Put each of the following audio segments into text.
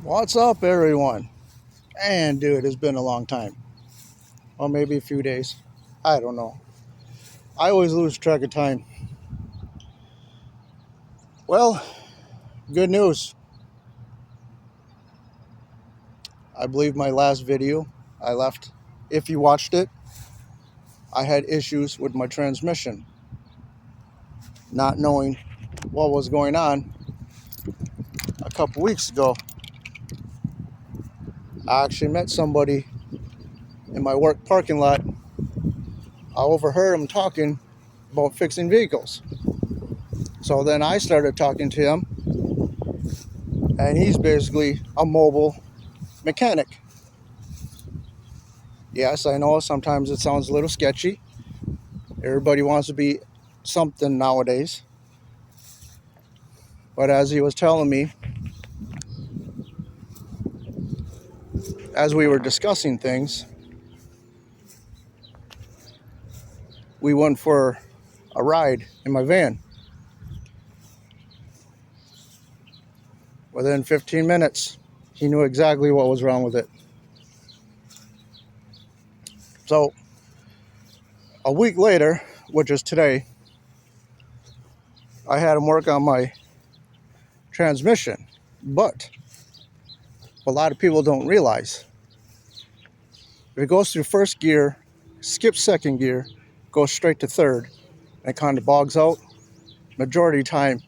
What's up, everyone? And dude, it's been a long time. Or maybe a few days. I don't know. I always lose track of time. Well, good news. I believe my last video I left, if you watched it, I had issues with my transmission. Not knowing what was going on a couple weeks ago, I actually met somebody in my work parking lot. I overheard him talking about fixing vehicles. So then I started talking to him, and he's basically a mobile mechanic. Yes, I know sometimes it sounds a little sketchy. Everybody wants to be something nowadays. But as he was telling me, as we were discussing things, we went for a ride in my van. Within 15 minutes, he knew exactly what was wrong with it. So, a week later, which is today, I had him work on my transmission. But a lot of people don't realize if it goes through first gear, skips second gear, goes straight to third, and it kind of bogs out, majority of the time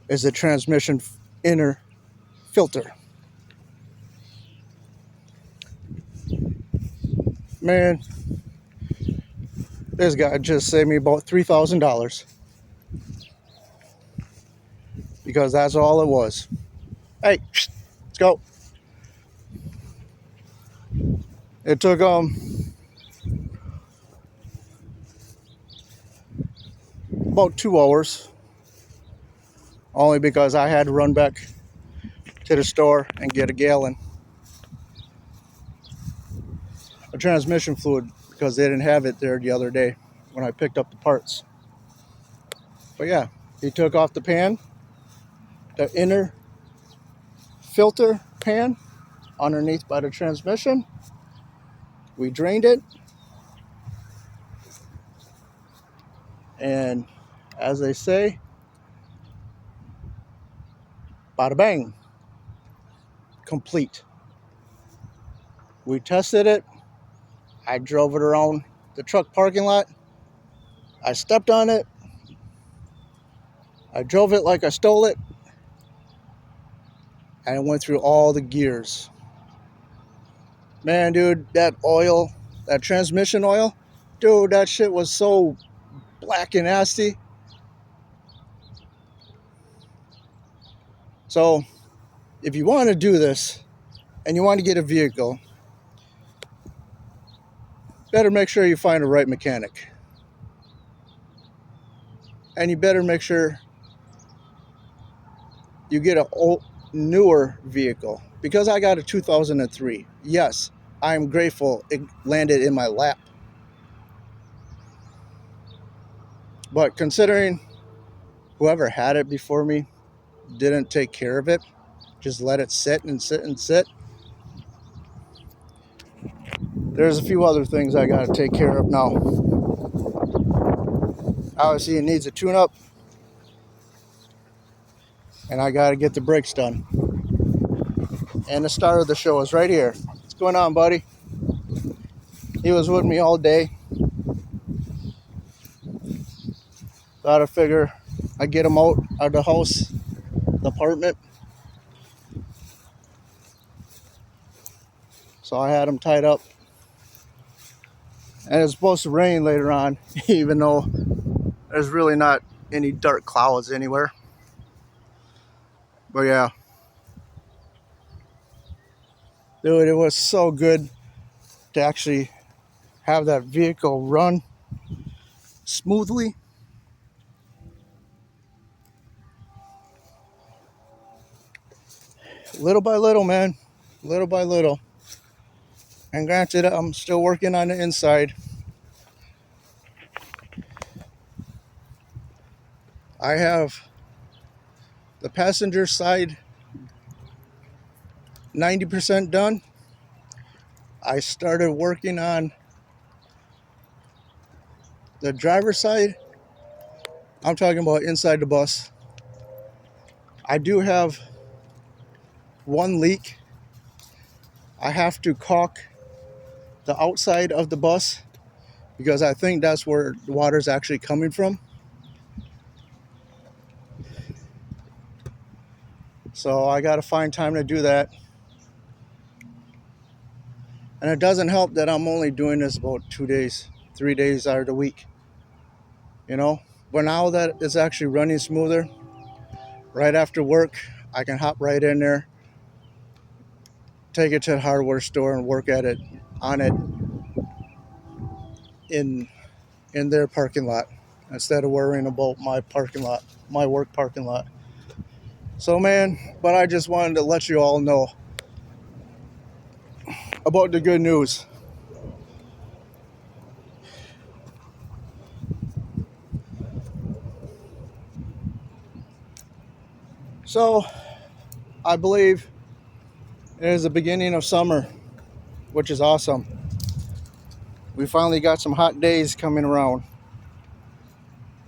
is the transmission inner filter. Man, this guy just saved me about $3,000 because that's all it was. Hey, let's go. It took about 2 hours, only because I had to run back to the store and get a gallon of transmission fluid because they didn't have it there the other day when I picked up the parts. But yeah, he took off the pan, the inner filter pan underneath by the transmission. We drained it, and as they say, bada bang, complete. We tested it. I drove it around the truck parking lot. I stepped on it. I drove it like I stole it. And it went through all the gears. Man, dude, that oil, that transmission oil, dude, that shit was so black and nasty. So, if you want to do this and you want to get a vehicle, better make sure you find the right mechanic. And you better make sure you get a newer vehicle. Because I got a 2003. Yes, I'm grateful it landed in my lap. But considering whoever had it before me didn't take care of it, just let it sit and sit and sit, there's a few other things I got to take care of now. Obviously, it needs a tune-up, and I got to get the brakes done. And the star of the show is right here. What's going on, buddy? He was with me all day. Thought I figure I'd get him out of the house, the apartment. So I had him tied up. And it's supposed to rain later on, even though there's really not any dark clouds anywhere. But yeah. Dude, it was so good to actually have that vehicle run smoothly. Little by little, man. Little by little. And granted, I'm still working on the inside. I have the passenger side 90% done. I started working on the driver's side. I'm talking about inside the bus. I do have one leak. I have to caulk the outside of the bus because I think that's where the water is actually coming from. So I got to find time to do that. And it doesn't help that I'm only doing this about 2 days, 3 days out of the week. You know, but now that it's actually running smoother, right after work, I can hop right in there, take it to the hardware store and work at it on it in their parking lot instead of worrying about my parking lot, my work parking lot. So man, but I just wanted to let you all know about the good news. So I believe it is the beginning of summer, which is awesome. We finally got some hot days coming around.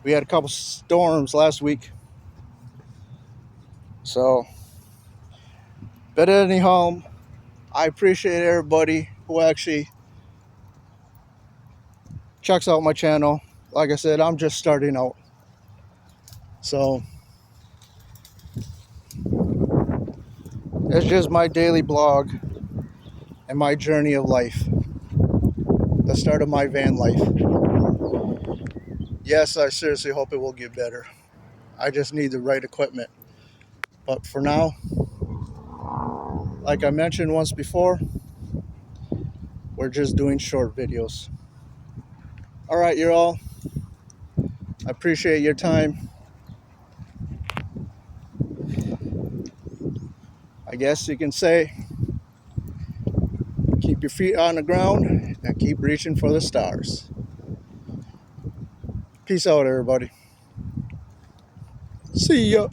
We had a couple storms last week. So, but anyhow, I appreciate everybody who actually checks out my channel. Like I said, I'm just starting out. So, it's just my daily blog and my journey of life. The start of my van life. Yes, I seriously hope it will get better. I just need the right equipment. But for now, like I mentioned once before, we're just doing short videos. All right, you all. I appreciate your time. I guess you can say, keep your feet on the ground and keep reaching for the stars. Peace out, everybody. See ya.